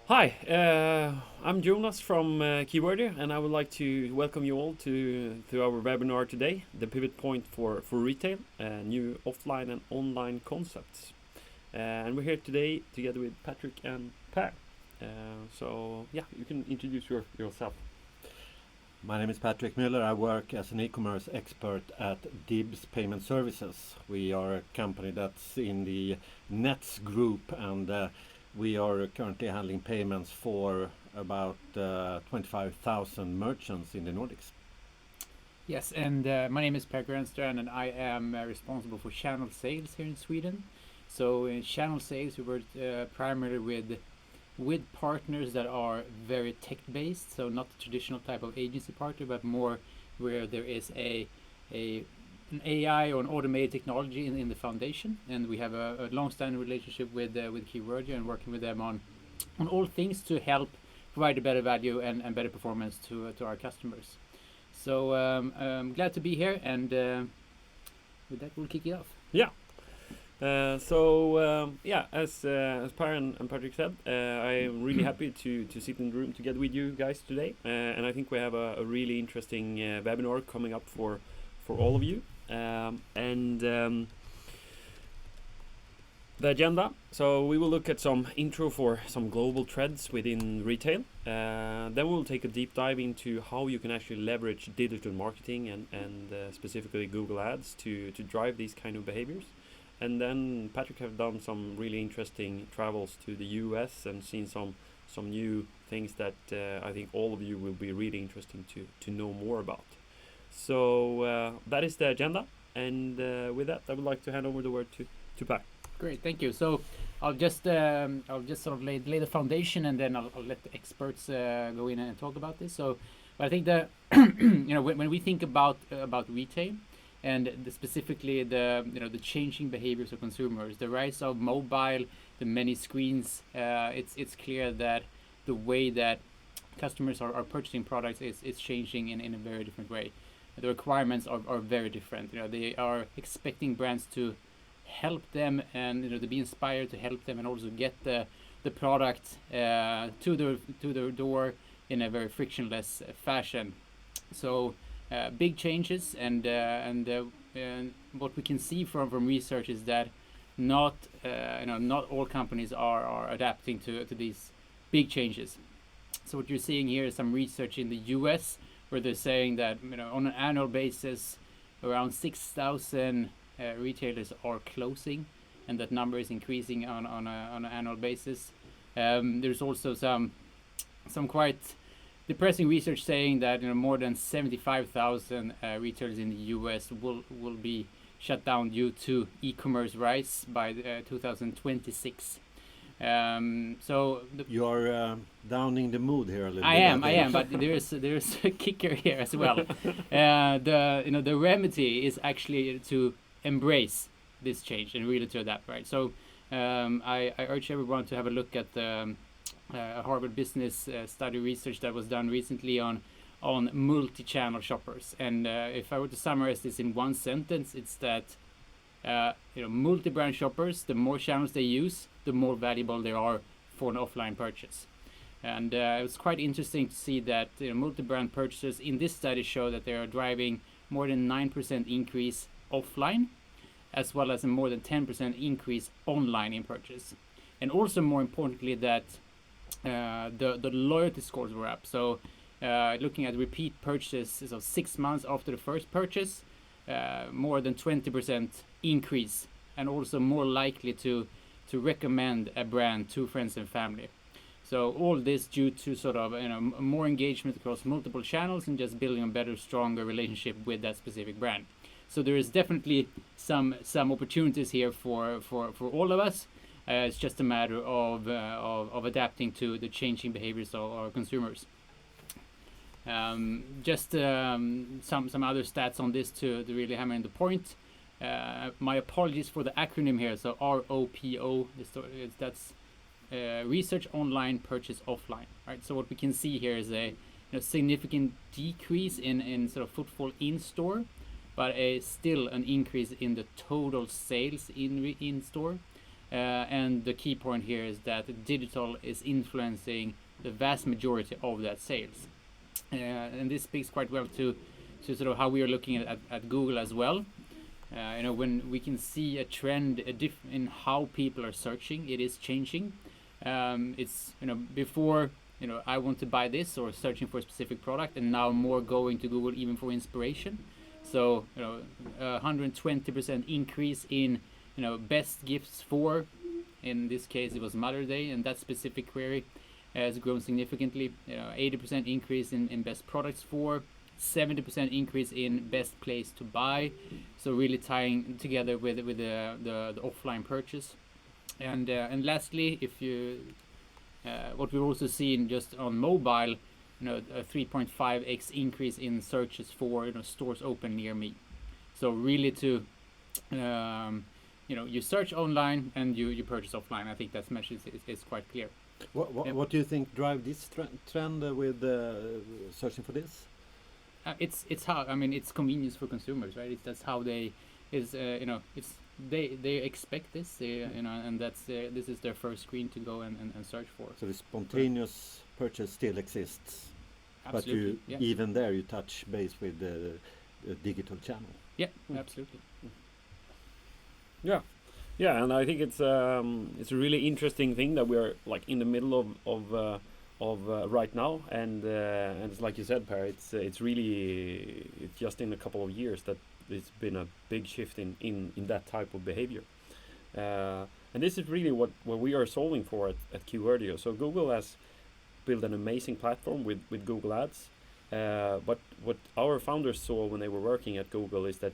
Hi, I'm Jonas from Keywordio, and I would like to welcome you all to our webinar today, the pivot point for retail, new offline and online concepts. And we're here today together with Patrick and Per. So yeah, you can introduce yourself. My name is Patrick Müller. I work as an e-commerce expert at DIBS Payment Services. We are a company that's in the Nets group, and we are currently handling payments for about 25,000 merchants in the Nordics. Yes, and my name is Per Grönstrand, and I am responsible for channel sales here in Sweden. So in channel sales, we work primarily with partners that are very tech-based, so not the traditional type of agency partner, but more where there is an AI or an automated technology in the foundation. And we have a long-standing relationship with Keywordio and working with them on all things to help provide a better value and better performance to our customers. So I'm glad to be here, and with that, we'll kick it off. Yeah. As Per and Patrick said, I am really happy to sit in the room together with you guys today, and I think we have a really interesting webinar coming up for all of you. The agenda. So we will look at some intro for some global trends within retail. Then we'll take a deep dive into how you can actually leverage digital marketing and specifically Google Ads to drive these kind of behaviors. And then Patrick have done some really interesting travels to the US and seen some new things that I think all of you will be really interesting to know more about. So that is the agenda, and with that, I would like to hand over the word to Pat. Great, thank you. So I'll just sort of lay the foundation, and then I'll let the experts go in and talk about this. So I think that when we think about retail, and specifically the changing behaviors of consumers, the rise of mobile, the many screens, it's clear that the way that customers are purchasing products is changing in a very different way. The requirements are very different. They are expecting brands to help them, and to be inspired to help them, and also get the product to their door in a very frictionless fashion. So big changes, and what we can see from research is that not all companies are adapting to these big changes. So what you're seeing here is some research in the US, where they're saying that on an annual basis around 6,000 retailers are closing, and that number is increasing on an annual basis. There's also some quite depressing research saying that more than 75,000 retailers in the US will be shut down due to e-commerce rise by 2026. So You are downing the mood here a little bit. I am, but there's a kicker here as well. The remedy is actually to embrace this change and really to adapt, right? So I urge everyone to have a look at the Harvard Business study research that was done recently on multi-channel shoppers. And if I were to summarize this in one sentence, it's that multi-brand shoppers, the more channels they use, the more valuable they are for an offline purchase. And it was quite interesting to see that multi-brand purchases in this study show that they are driving more than 9% increase offline, as well as a more than 10% increase online in purchase. And also more importantly that the loyalty scores were up. So looking at repeat purchases of 6 months after the first purchase, more than 20% increase, and also more likely to recommend a brand to friends and family. So all this due to sort of more engagement across multiple channels and just building a better, stronger relationship with that specific brand. So there is definitely some opportunities here for all of us. It's just a matter of adapting to the changing behaviors of our consumers. Just some other stats on this to really hammer in the point. My apologies for the acronym here. So ROPO, that's research online, purchase offline. Right. So what we can see here is a significant decrease in sort of footfall in store, but still an increase in the total sales in store. And the key point here is that digital is influencing the vast majority of that sales. And this speaks quite well to sort of how we are looking at Google as well. When we can see a trend in how people are searching, it is changing. It's before I want to buy this or searching for a specific product, and now more going to Google even for inspiration. So 120% increase in best gifts for, in this case it was Mother's Day, and that specific query has grown significantly. 80% increase in best products for, 70% increase in best place to buy. So really tying together with the offline purchase. And lastly, if you what we've also seen just on mobile, a 3.5x increase in searches for stores open near me. So really to you search online and you purchase offline. I think that message is quite clear. What do you think drive this trend with searching for this? It's how it's convenience for consumers, right? That's how they they expect this, and that's this is their first screen to go and search for. So the spontaneous purchase still exists. Absolutely, but even there you touch base with the digital channel. Yeah, absolutely. Yeah, and I think it's a really interesting thing that we're like in the middle of right now, and it's like you said, Per, it's just in a couple of years that it's been a big shift in that type of behavior, and this is really what we are solving for at Keywordio. So Google has built an amazing platform with Google Ads, but what our founders saw when they were working at Google is that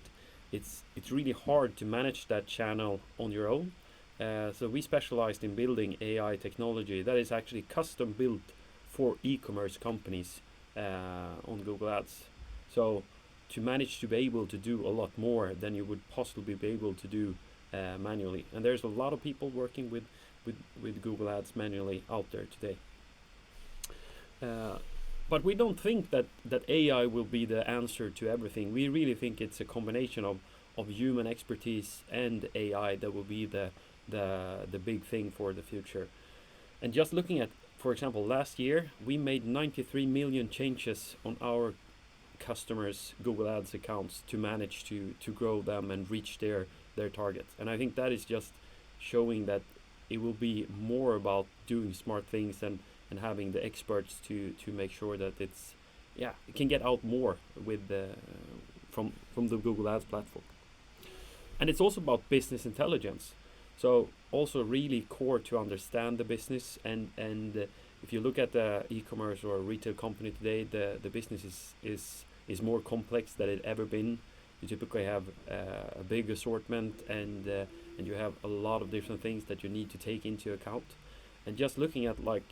it's really hard to manage that channel on your own. So we specialized in building AI technology that is actually custom built for e-commerce companies on Google Ads. So to manage to be able to do a lot more than you would possibly be able to do manually. And there's a lot of people working with Google Ads manually out there today. But we don't think that AI will be the answer to everything. We really think it's a combination of human expertise and AI that will be the big thing for the future. And just looking at, for example, last year, we made 93 million changes on our customers' Google Ads accounts to manage to grow them and reach their targets. And I think that is just showing that it will be more about doing smart things and having the experts to make sure that it can get out more with from the Google Ads platform. And it's also about business intelligence. So also really core to understand the business, and if you look at the e-commerce or retail company today, the business is more complex than it ever been. You typically have a big assortment, and you have a lot of different things that you need to take into account. And just looking at like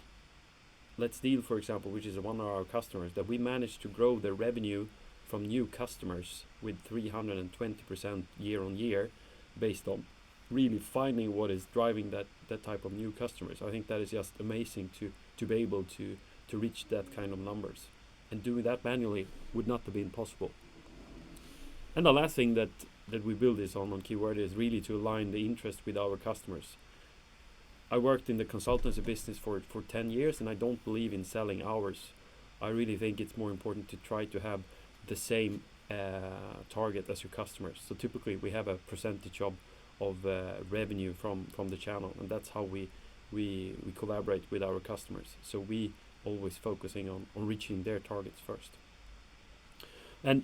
Let's Deal, for example, which is one of our customers, that we managed to grow their revenue from new customers with 320% year on year, based on really finding what is driving that type of new customers. I think that is just amazing to be able to reach that kind of numbers, and doing that manually would not have been possible. And the last thing that we build this on Keywordio is really to align the interest with our customers. I worked in the consultancy business for 10 years, and I don't believe in selling hours. I really think it's more important to try to have the same target as your customers. So typically we have a percentage of revenue from the channel, and that's how we collaborate with our customers. So we always focusing on reaching their targets first. And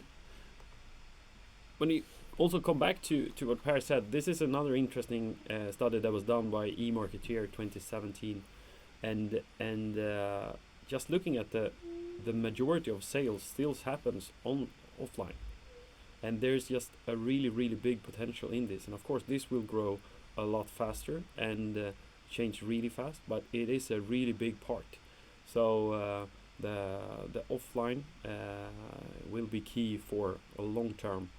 when you also come back to what Per said, this is another interesting study that was done by eMarketeer 2017, and just looking at the majority of sales still happens offline, and there's just a really big potential in this. And of course this will grow a lot faster and change really fast, but it is a really big part. So the offline will be key for a long term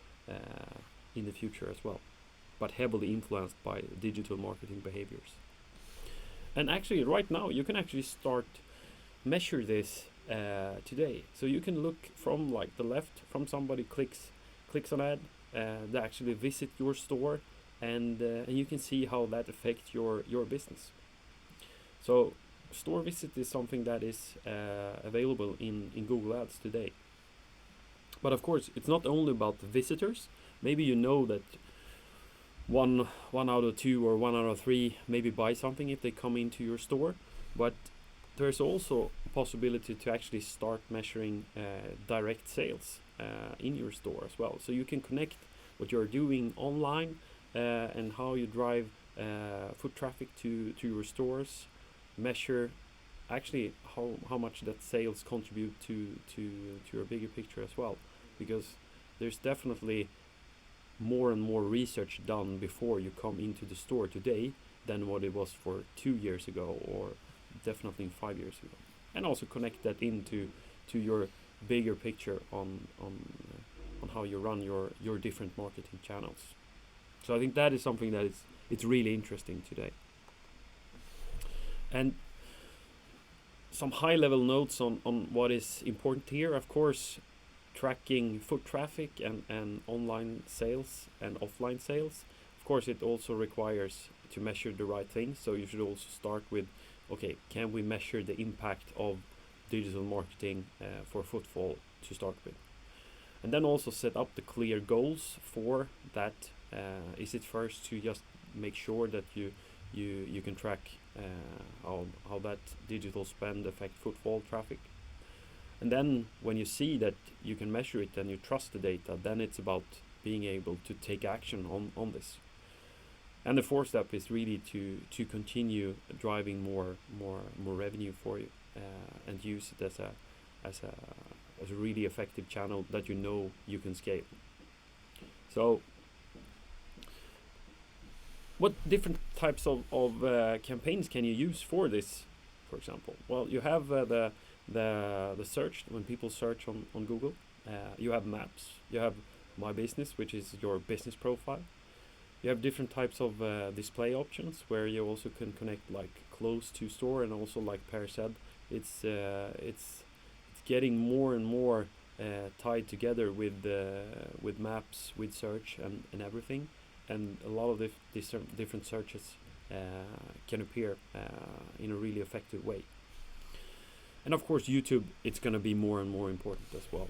in the future as well, but heavily influenced by digital marketing behaviors. And actually right now you can actually start measure this today. So you can look from like the left, from somebody clicks on ad, they actually visit your store, and you can see how that affects your business. So store visit is something that is available in Google Ads today. But of course, it's not only about the visitors. Maybe you know that one out of two or 1 out of 3 maybe buy something if they come into your store, but there's also a possibility to actually start measuring direct sales in your store as well. So you can connect what you're doing online and how you drive foot traffic to your stores, measure actually how much that sales contribute to your bigger picture as well, because there's definitely more and more research done before you come into the store today than what it was for 2 years ago, or definitely 5 years ago. And also connect that into your bigger picture on how you run your different marketing channels. So I think that is something that it's really interesting today. And some high level notes on what is important here. Of course, tracking foot traffic and online sales and offline sales. Of course, it also requires to measure the right things. So you should also start with, okay, can we measure the impact of digital marketing for footfall to start with? And then also set up the clear goals for that. Is it first to just make sure that you can track how that digital spend affect footfall traffic? And then when you see that you can measure it and you trust the data, then it's about being able to take action on this. And the fourth step is really to continue driving more revenue for you and use it as a really effective channel that you know you can scale. So what different types of campaigns can you use for this, for example? Well, you have the search, when people search on Google. You have maps, you have My Business, which is your business profile. You have different types of display options where you also can connect like close to store, and also like Per said, it's getting more and more tied together with maps, with search and everything, and a lot of these different searches can appear in a really effective way. And of course, YouTube, it's going to be more and more important as well.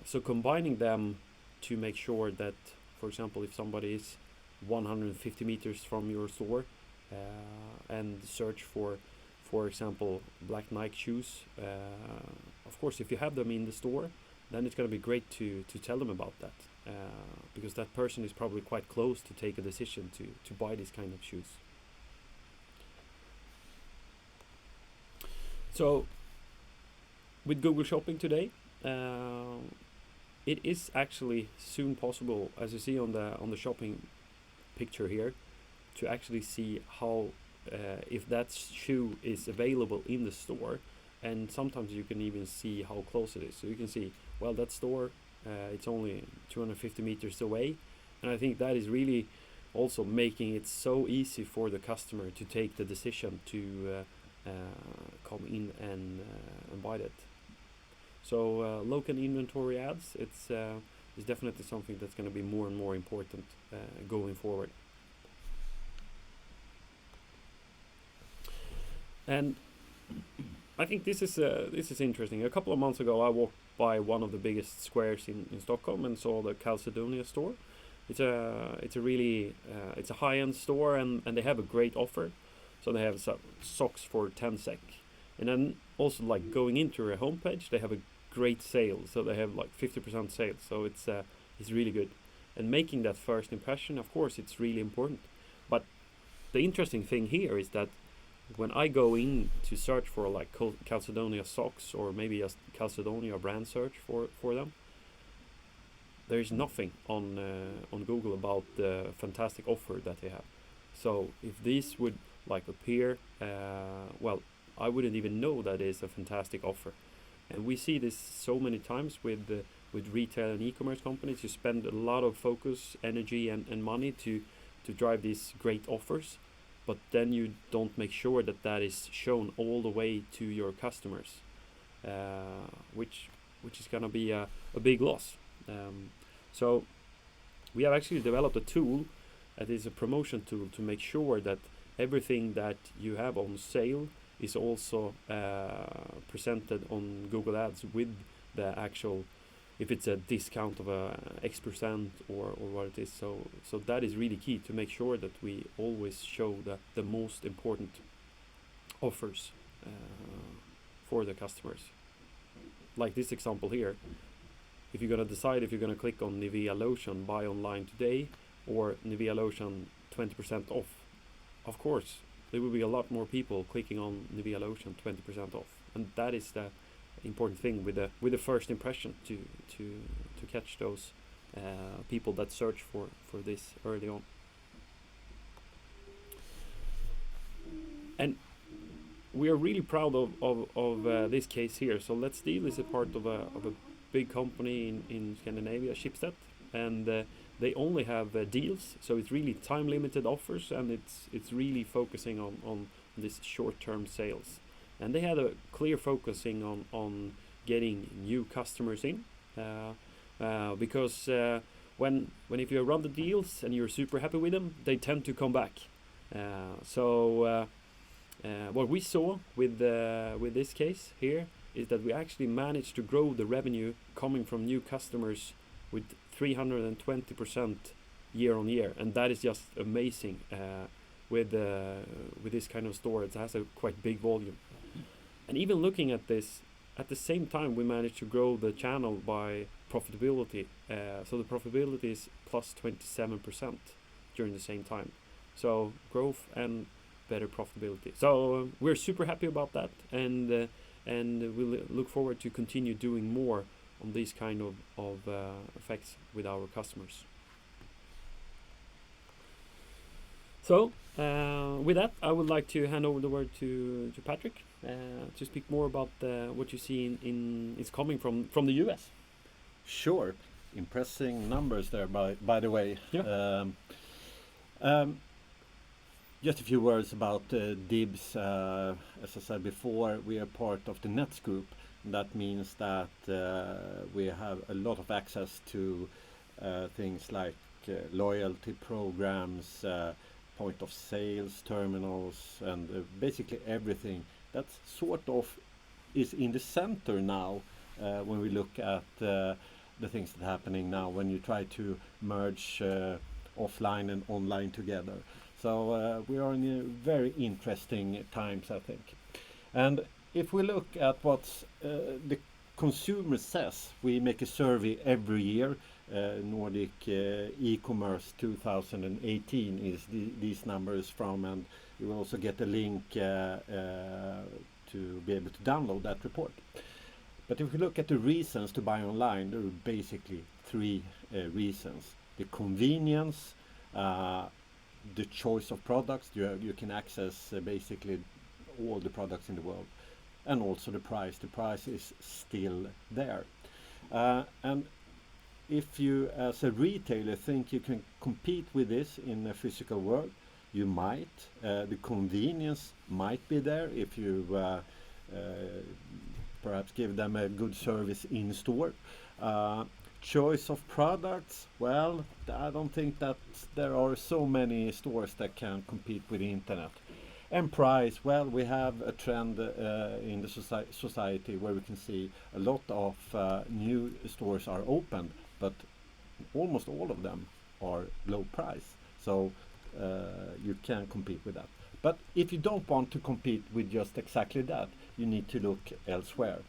So combining them to make sure that, for example, if somebody is 150 meters from your store and search for example, black Nike shoes, of course, if you have them in the store, then it's going to be great to tell them about that, because that person is probably quite close to take a decision to buy this kind of shoes. So with Google Shopping today, it is actually soon possible, as you see on the shopping picture here, to actually see how if that shoe is available in the store, and sometimes you can even see how close it is. So you can see, well, that store it's only 250 meters away, and I think that is really also making it so easy for the customer to take the decision to come in and buy that. So local inventory ads, it's definitely something that's going to be more and more important going forward. And I think this is interesting. A couple of months ago, I walked by one of the biggest squares in Stockholm and saw the Calzedonia store. It's a really it's a high-end store, and they have a great offer. So they have socks for 10 SEK, and then also like going into their homepage, they have a great sale. So they have like 50% sales. So it's really good. And making that first impression, of course, it's really important. But the interesting thing here is that when I go in to search for like Calzedonia socks, or maybe just Calzedonia brand search for them, there is nothing on Google about the fantastic offer that they have. So if these would like appear, well, I wouldn't even know that is a fantastic offer. And we see this so many times with retail and e-commerce companies. You spend a lot of focus, energy, and money to drive these great offers, but then you don't make sure that is shown all the way to your customers, which is gonna be a big loss. So we have actually developed a tool it is a promotion tool to make sure that everything that you have on sale is also presented on Google Ads with the actual, if it's a discount of X% or what it is. So that is really key to make sure that we always show the most important offers for the customers. Like this example here, if you're gonna decide if you're gonna click on Nivea Lotion buy online today or Nivea Lotion 20% off, of course there will be a lot more people clicking on Nivea Lotion 20% off, and that is the important thing with the first impression to catch those people that search for this early on. And we are really proud of this case here. So Let's Deal is a part of a big company in Scandinavia, Schibsted, and they only have deals, so it's really time limited offers, and it's really focusing on this short-term sales. And they had a clear focusing on getting new customers in, because when if you run the deals and you're super happy with them, they tend to come back. What we saw with this case here is that we actually managed to grow the revenue coming from new customers with 320% year on year, and that is just amazing with this kind of store. It has a quite big volume. And even looking at this, at the same time we managed to grow the channel by profitability. So the profitability is plus 27% during the same time. So growth and better profitability. So we're super happy about that, and we'll look forward to continue doing more on these kind of effects with our customers. So with that, I would like to hand over the word to Patrick to speak more about what you see is coming from the US. Sure, impressive numbers there. By the way, yeah. Just a few words about DIBS. As I said before, we are part of the Nets group. That means that we have a lot of access to things like loyalty programs, point of sales, terminals, and basically everything that sort of is in the center now when we look at the things that are happening now when you try to merge offline and online together. So we are in a very interesting times, I think. And if we look at what the consumer says, we make a survey every year. Nordic e-commerce 2018 is these numbers from, and you will also get a link to be able to download that report. But if we look at the reasons to buy online, there are basically three reasons: the convenience, the choice of products. You can access basically all the products in the world, and also the price. The price is still there. And if you as a retailer think you can compete with this in a physical world, you might. The convenience might be there if you perhaps give them a good service in store. Choice of products, well, I don't think that there are so many stores that can compete with the internet. And price, well, we have a trend in the society where we can see a lot of new stores are opened, but almost all of them are low price. So you can compete with that. But if you don't want to compete with just exactly that, you need to look elsewhere.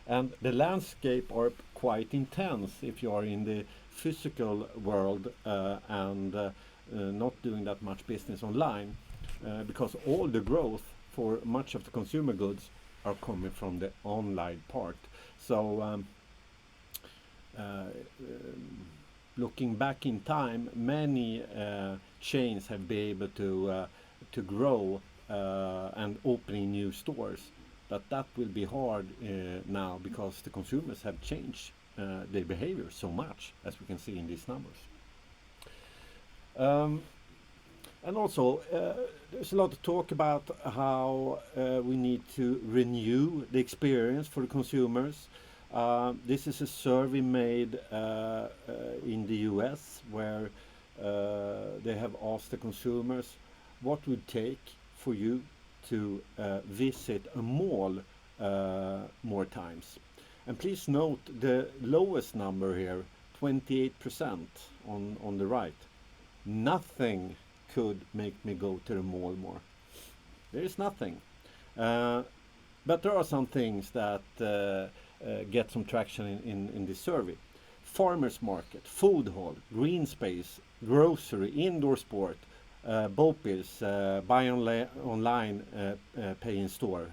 And the landscape are quite intense if you are in the physical world and not doing that much business online, because all the growth for much of the consumer goods are coming from the online part. So looking back in time, many chains have been able to grow and opening new stores. But that will be hard now because the consumers have changed their behavior so much, as we can see in these numbers. And also, there's a lot of talk about how we need to renew the experience for the consumers. This is a survey made in the US where they have asked the consumers what would take for you to visit a mall more times. And please note the lowest number here, 28% on the right. Nothing could make me go to the mall more. There is nothing. But there are some things that get some traction in this survey. Farmers market, food hall, green space, grocery, indoor sport, BOPIS, buy online, pay in store,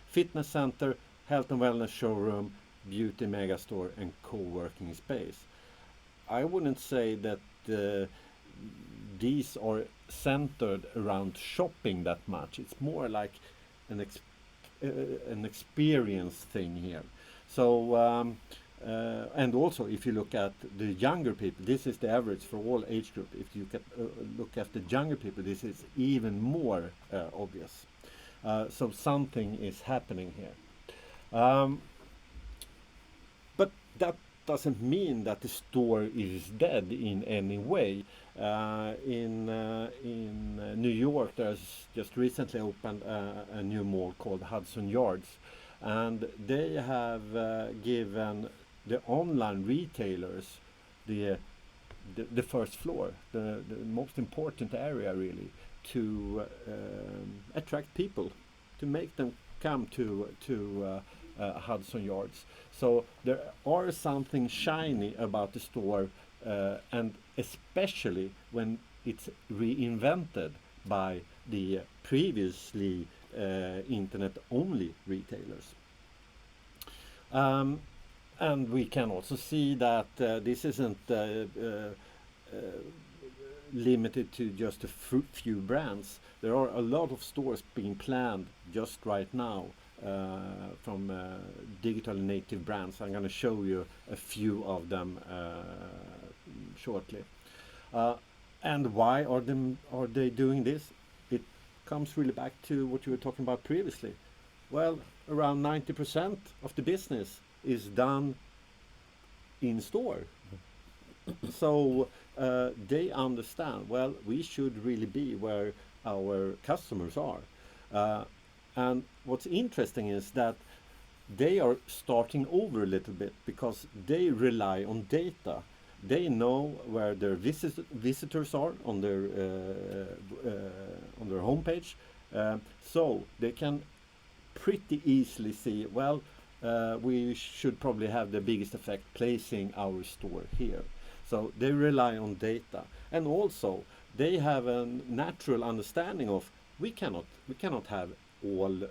fitness center, health and wellness showroom, beauty megastore, and co-working space. I wouldn't say that these are centered around shopping that much. It's more like an experience thing here. So and also, if you look at the younger people, this is the average for all age group. If you look at the younger people, this is even more obvious. So something is happening here. But that doesn't mean that the store is dead in any way. In New York, there's just recently opened a new mall called Hudson Yards, and they have given the online retailers the first floor, the most important area really, to attract people, to make them come to Hudson Yards. So there are something shiny about the store, and especially when it's reinvented by the previously internet-only retailers. And we can also see that this isn't limited to just a few brands. There are a lot of stores being planned just right now from digital native brands. I'm going to show you a few of them shortly. And why are they doing this? It comes really back to what you were talking about previously. Well, around 90% of the business is done in store. So they understand, well, we should really be where our customers are. And what's interesting is that they are starting over a little bit because they rely on data. They know where their visitors are on their homepage, so they can pretty easily see, well, we should probably have the biggest effect placing our store here. So they rely on data, and also they have a natural understanding of we cannot have all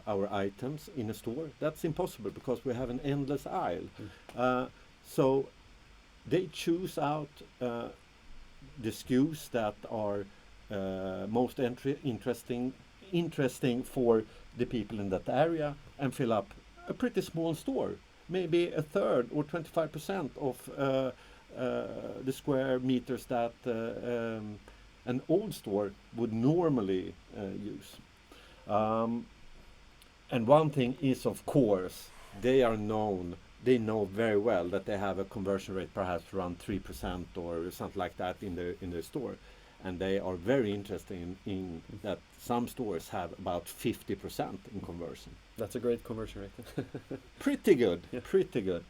our items in a store. That's impossible because we have an endless aisle. So they choose out the SKUs that are most interesting for the people in that area and fill up a pretty small store, maybe a third or 25% of the square meters that an old store would normally use. And one thing is, of course, they know very well that they have a conversion rate perhaps around 3% or something like that in their store. And they are very interested in that some stores have about 50% in conversion. That's a great conversion rate. Pretty good, yeah. Pretty good.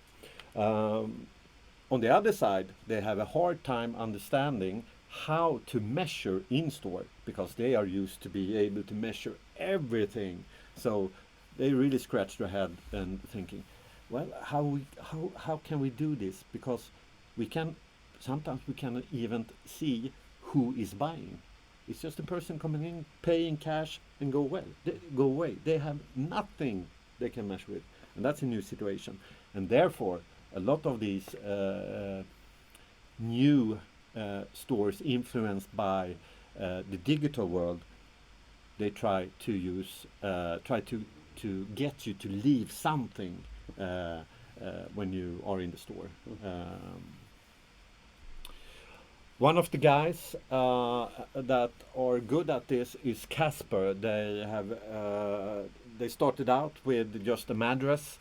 On the other side, they have a hard time understanding how to measure in store because they are used to be able to measure everything. So they really scratch their head and thinking, well, how can we do this? Because sometimes we cannot even see who is buying. It's just a person coming in, paying cash, and go away. They have nothing they can measure with, and that's a new situation. And therefore, a lot of these new stores influenced by the digital world, they try to get you to leave something when you are in the store. One of the guys that are good at this is Casper. They started out with just a mattress,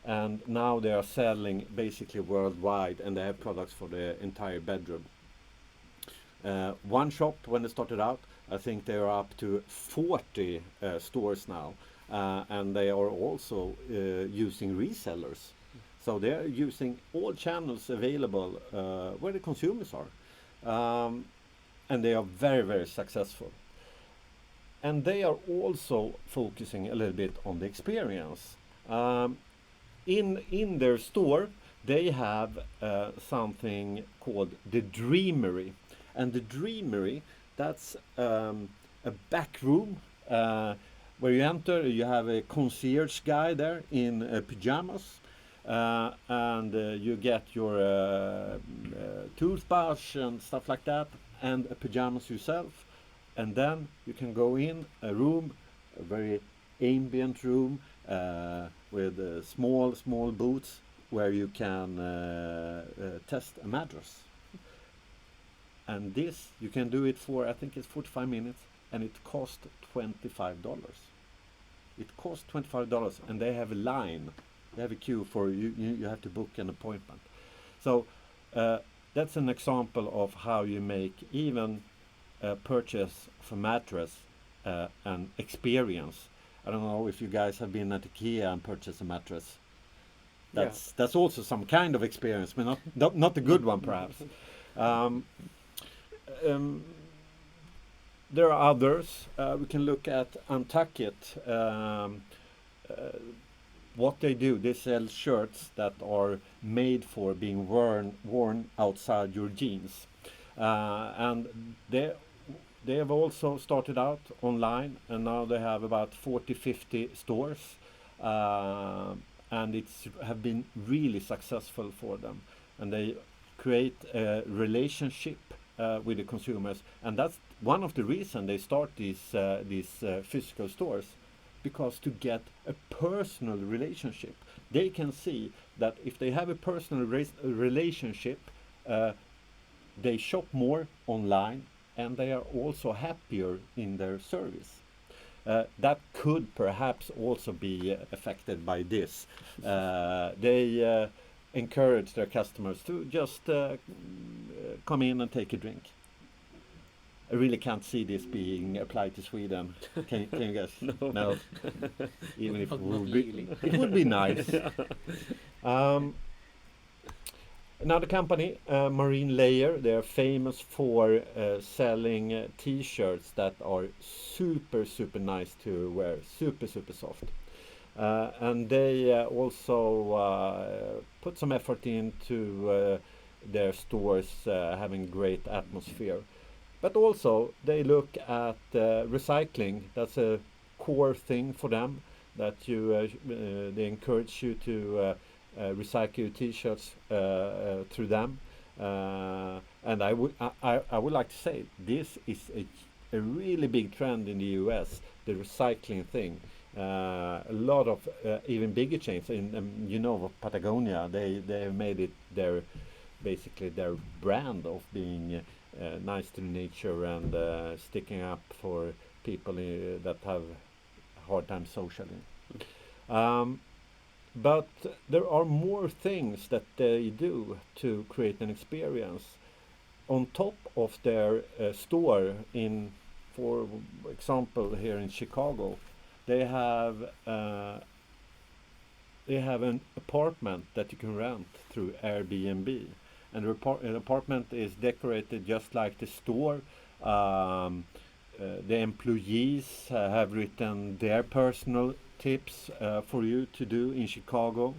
and now they are selling basically worldwide, and they have products for the entire bedroom. One shop, when they started out, I think they are up to 40 stores now, and they are also using resellers. So they are using all channels available where the consumers are, and they are very, very successful. And they are also focusing a little bit on the experience. In their store, they have something called the Dreamery. And the Dreamery, that's a back room where you enter. You have a concierge guy there in pajamas, and you get your toothbrush and stuff like that, and a pajamas yourself. And then you can go in a room, a very ambient room with small booths where you can test a mattress. And this, you can do it for, I think it's 45 minutes, and it costs $25. It costs $25, and they have a line. They have a queue for you. You have to book an appointment. So that's an example of how you make even purchase of a mattress an experience. I don't know if you guys have been at IKEA and purchased a mattress. That's also some kind of experience, but not a good one perhaps. There are others. We can look at Untitled. What they do, they sell shirts that are made for being worn outside your jeans, and they have also started out online, and now they have about 40-50 stores, and it's have been really successful for them, and they create a relationship with the consumers, and that's one of the reasons they start these physical stores, because to get a personal relationship, they can see that if they have a personal relationship, they shop more online, and they are also happier in their service. That could perhaps also be affected by this. They encourage their customers to just come in and take a drink. I really can't see this being applied to Sweden. Can you guess? No. Even if it would be nice. Another company, Marine Layer, they're famous for selling T-shirts that are super nice to wear, super soft. And they also put some effort into their stores having great atmosphere. But also they look at recycling. That's a core thing for them, that they encourage you to recycle your T-shirts through them, and I would like to say this is a really big trend in the US, the recycling thing. A lot of even bigger chains in Patagonia, they have made it basically their brand of being nice to nature and sticking up for people that have a hard time socially. But there are more things that they do to create an experience. On top of their store, for example, here in Chicago, they have an apartment that you can rent through Airbnb. And the apartment is decorated just like the store. The employees have written their personal tips for you to do in Chicago,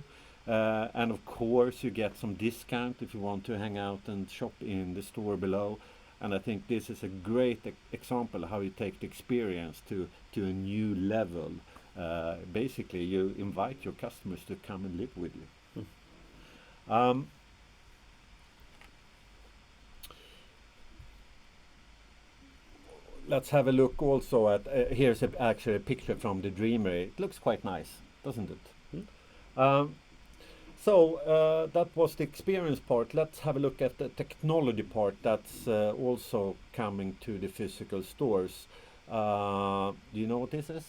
and of course you get some discount if you want to hang out and shop in the store below. And I think this is a great example how you take the experience to a new level. Basically you invite your customers to come and live with you. Let's have a look also at, here's actually a picture from the Dreamery. It looks quite nice, doesn't it? So that was the experience part. Let's have a look at the technology part that's also coming to the physical stores. Do you know what this is?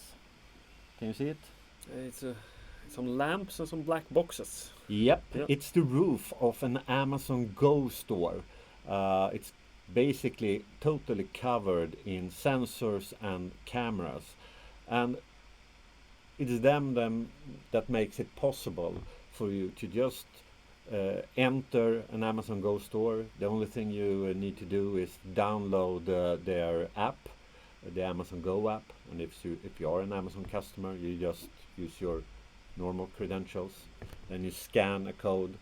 Can you see it? It's some lamps and some black boxes. Yep, Yeah. it's the roof of an Amazon Go store. It's basically totally covered in sensors and cameras, and it's them that makes it possible for you to just enter an Amazon Go store. The only thing you need to do is download their app, the Amazon Go app, and if you are an Amazon customer, you just use your normal credentials. Then you scan a code,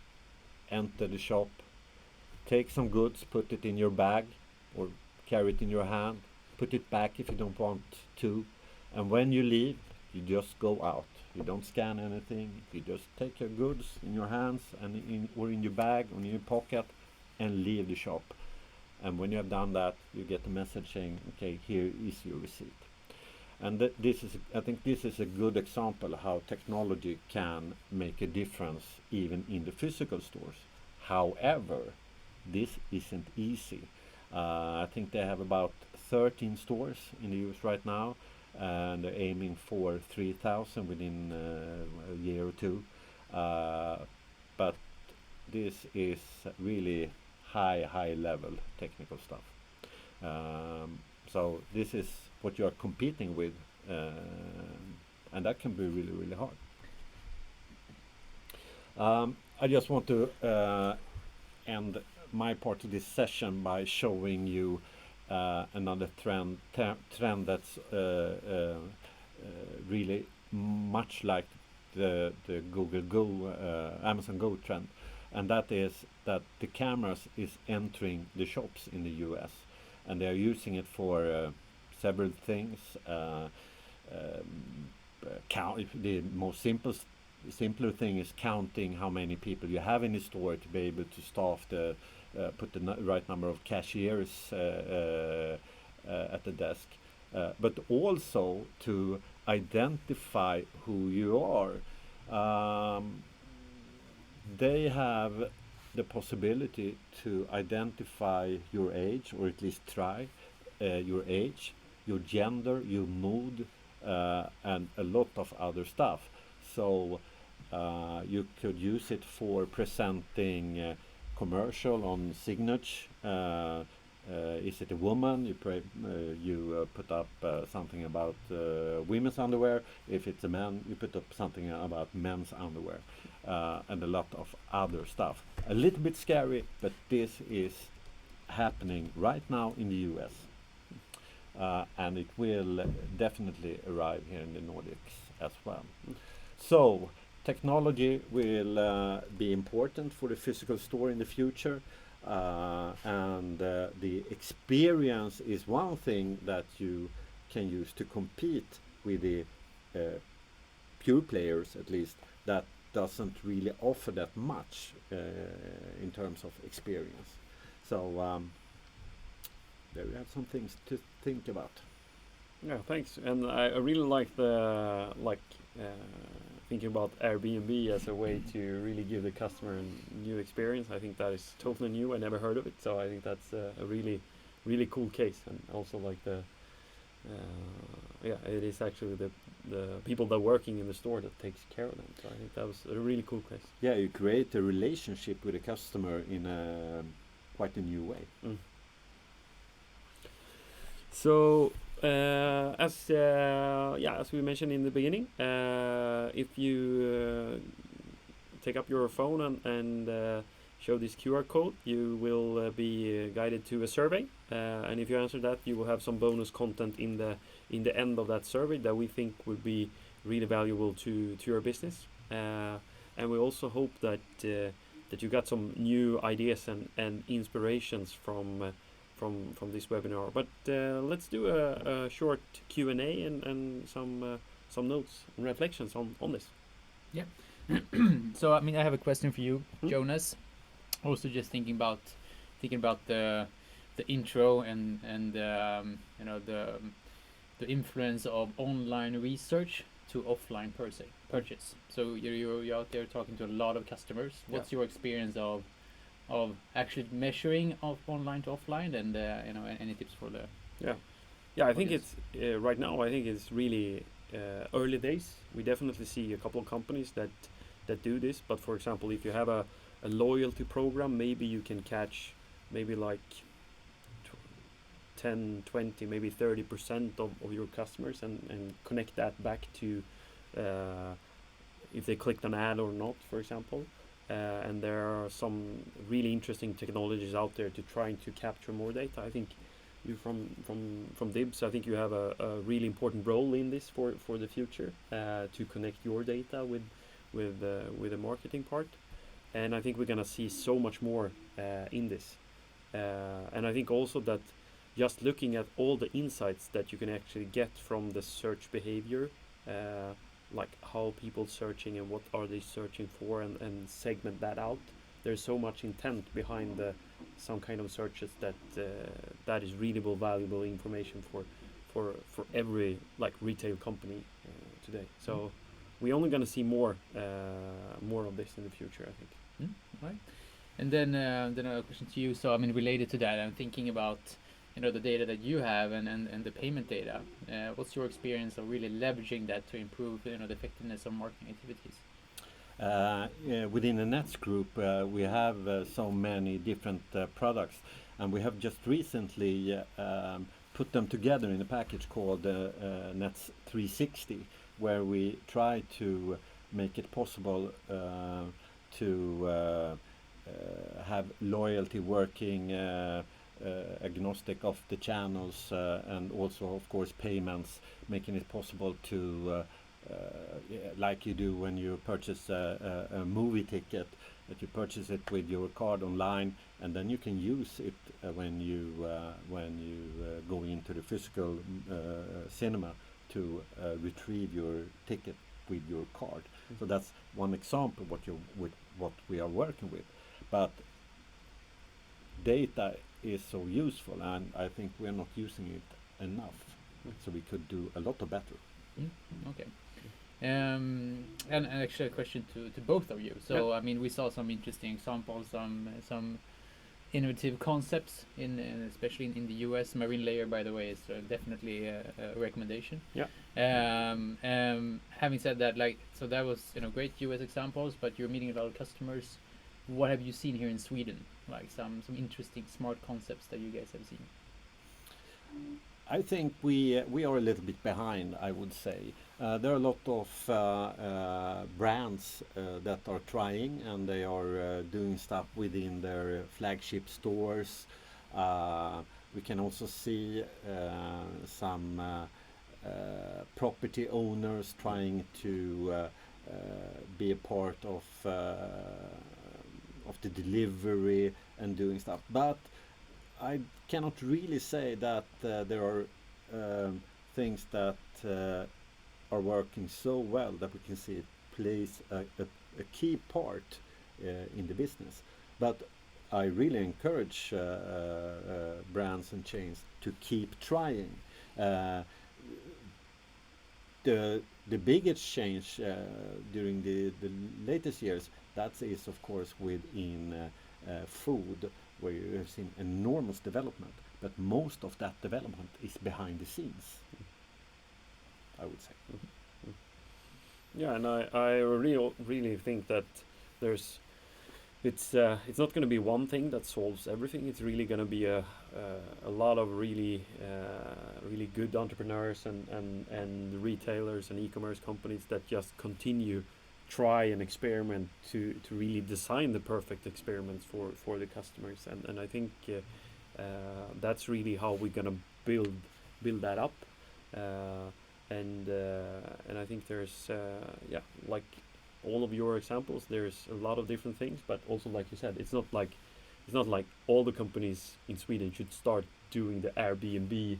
enter the shop, take some goods, put it in your bag or carry it in your hand, put it back if you don't want to, and when you leave, you just go out. You don't scan anything. You just take your goods in your hands and or in your bag or in your pocket and leave the shop. And when you have done that, you get a message saying, okay, here is your receipt. And I think this is a good example how technology can make a difference even in the physical stores. However, this isn't easy. I think they have about 13 stores in the US right now, and they're aiming for 3,000 within a year or two. But this is really high level technical stuff. So this is what you are competing with, and that can be really hard. I just want to end my part of this session by showing you another trend that's really much like the Google Go, Amazon Go trend, and that is that the cameras is entering the shops in the US, and they are using it for several things. The most simpler thing is counting how many people you have in the store to be able to staff the put the right number of cashiers at the desk, but also to identify who you are. They have the possibility to identify your age, or at least try your age, your gender, your mood, and a lot of other stuff. So you could use it for presenting commercial on Signage. Is it a woman? You put up something about women's underwear. If it's a man, you put up something about men's underwear, and a lot of other stuff. A little bit scary, but this is happening right now in the US, and it will definitely arrive here in the Nordics as well. So technology will be important for the physical store in the future, and the experience is one thing that you can use to compete with the pure players, at least, that doesn't really offer that much in terms of experience. So there we have some things to think about. Yeah, thanks. And I really like the thinking about Airbnb as a way to really give the customer a new experience. I think that is totally new. I never heard of it, so I think that's a really cool case. And also like the it is actually the people that are working in the store that takes care of them. So I think that was a really cool case. Yeah, you create a relationship with a customer in a quite a new way. So as we mentioned in the beginning, if you take up your phone and show this QR code, you will be guided to a survey, and if you answer that, you will have some bonus content in the end of that survey that we think would be really valuable to your business, and we also hope that you got some new ideas and inspirations from this webinar. But let's do a short Q&A and some notes and reflections on this. Yeah. So I mean, I have a question for you, Jonas. Also, just thinking about the intro and you know, the influence of online research to offline purchase. So you're out there talking to a lot of customers. What's your experience of actually measuring of online to offline, and you know, any tips for the I think it's right now I think it's really early days. We definitely see a couple of companies that do this. But for example, if you have a loyalty program, maybe you can catch maybe like 10, 20, maybe 30% of your customers and connect that back to if they clicked an ad or not, for example. And there are some really interesting technologies out there to trying to capture more data. I think you from DIBS, I think you have a really important role in this for the future to connect your data with the marketing part. And I think we're gonna see so much more in this. And I think also that just looking at all the insights that you can actually get from the search behavior, like how people searching and what are they searching for, and segment that out. There's so much intent behind some kind of searches that is readable, valuable information for every like retail company today. So we're only going to see more of this in the future, I think. Right. And then a question to you. So I mean, related to that, I'm thinking about the data that you have and the payment data. What's your experience of really leveraging that to improve the effectiveness of marketing activities? Within the Nets group, we have so many different products, and we have just recently put them together in a package called Nets 360, where we try to make it possible to have loyalty working agnostic of the channels, and also of course payments, making it possible to like you do when you purchase a movie ticket, that you purchase it with your card online, and then you can use it when you go into the physical cinema to retrieve your ticket with your card. So that's one example what we are working with. But data is so useful, and I think we are not using it enough. So we could do a lot better. Okay. And actually a question to both of you. So I mean, we saw some interesting examples, some innovative concepts especially in the US. Marine Layer, by the way, is definitely a recommendation. Yeah. Having said that, so that was great US examples, but you're meeting a lot of customers. What have you seen here in Sweden? Like some interesting smart concepts that you guys have seen? I think we are a little bit behind, I would say. There are a lot of brands that are trying, and they are doing stuff within their flagship stores. We can also see some property owners trying to be a part of the delivery and doing stuff. But I cannot really say that there are things that are working so well that we can see it plays a key part in the business. But I really encourage brands and chains to keep trying. The biggest change during the latest years, that is of course within food, where you have seen enormous development, but most of that development is behind the scenes, I would say. Yeah, and I really think that it's not going to be one thing that solves everything. It's really going to be a lot of really good entrepreneurs and retailers and e-commerce companies that just continue try and experiment to really design the perfect experiments for the customers, and I think that's really how we're gonna build that up, and I think there's like all of your examples, there's a lot of different things, but also like you said, it's not like all the companies in Sweden should start doing the Airbnb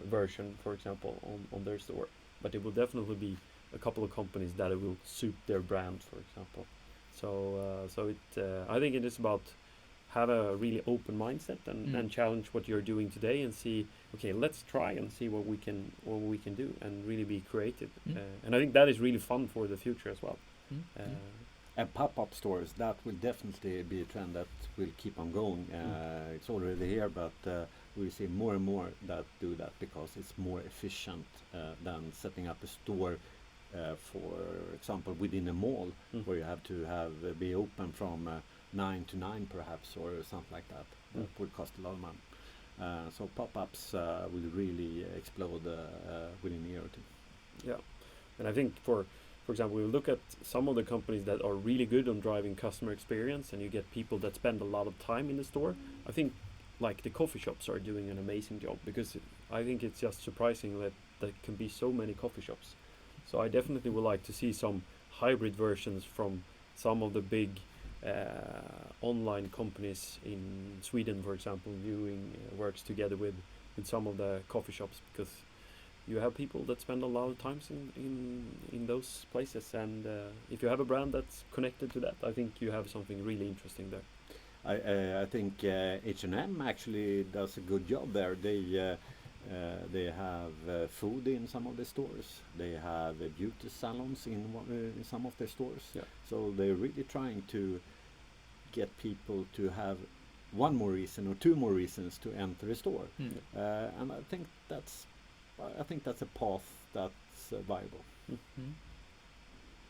version, for example, on their store, but it will definitely be a couple of companies that it will suit their brand, for example. So I think it is about have a really open mindset and challenge what you're doing today and see, okay, let's try and see what we can do and really be creative. And I think that is really fun for the future as well. And pop-up stores, that will definitely be a trend that will keep on going. It's already here, but we see more and more that do that because it's more efficient than setting up a store, for example, within a mall where you have to be open from 9 to 9 perhaps, or something like that. That would cost a lot of money. So pop-ups will really explode within a year or two. Yeah, and I think for example, we look at some of the companies that are really good on driving customer experience, and you get people that spend a lot of time in the store. I think like the coffee shops are doing an amazing job, because I think it's just surprising that there can be so many coffee shops. So I definitely would like to see some hybrid versions from some of the big online companies in Sweden, for example, doing works together with some of the coffee shops, because you have people that spend a lot of times in those places, and if you have a brand that's connected to that, I think you have something really interesting there. I think H&M actually does a good job there. They have food in some of the stores. They have beauty salons in some of their stores. Yeah. So they're really trying to get people to have one more reason or two more reasons to enter a store. And I think that's a path that's viable.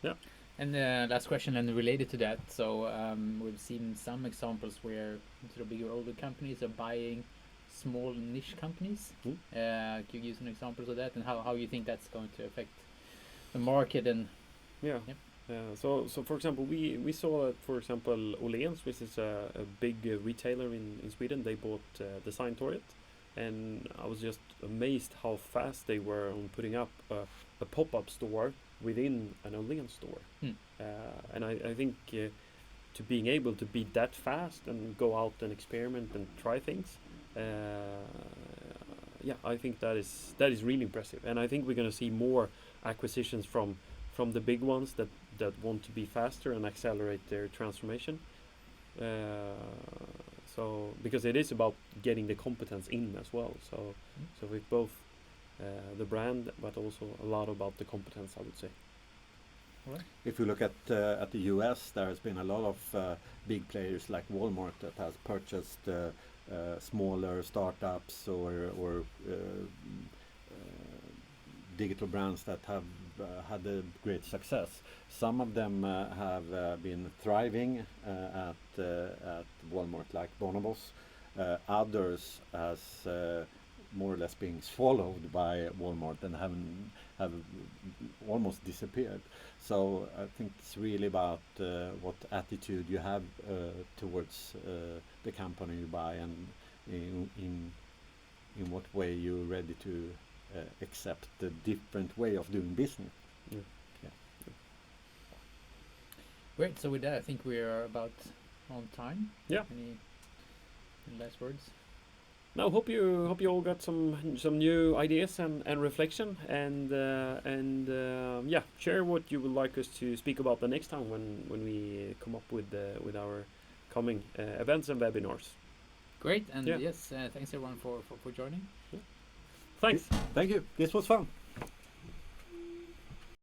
Yeah. And last question, and related to that, so we've seen some examples where sort of bigger, older companies are buying small niche companies. Can you give some examples of that, and how you think that's going to affect the market? And so for example, we saw that, for example, Åhléns, which is a big retailer in Sweden, they bought Designtorget, and I was just amazed how fast they were on putting up a pop-up store within an Åhléns store. And I think to being able to be that fast and go out and experiment and try things, I think that is really impressive. And I think we're going to see more acquisitions from the big ones that want to be faster and accelerate their transformation. So because it is about getting the competence in as well. So with both the brand, but also a lot about the competence, I would say. Right. If you look at the US, there has been a lot of big players like Walmart that has purchased smaller startups or digital brands that have had a great success. Some of them have been thriving at Walmart, like Bonobos. Others has more or less being swallowed by Walmart and have almost disappeared. So I think it's really about what attitude you have towards the company you buy, and in what way you're ready to accept the different way of doing business. Great. So with that, I think we are about on time. Yeah. Any last words? No, hope you all got some new ideas and reflection, and share what you would like us to speak about the next time when we come up with our coming events and webinars. Great, and yes, thanks everyone for joining. Thanks. Thank you. This was fun.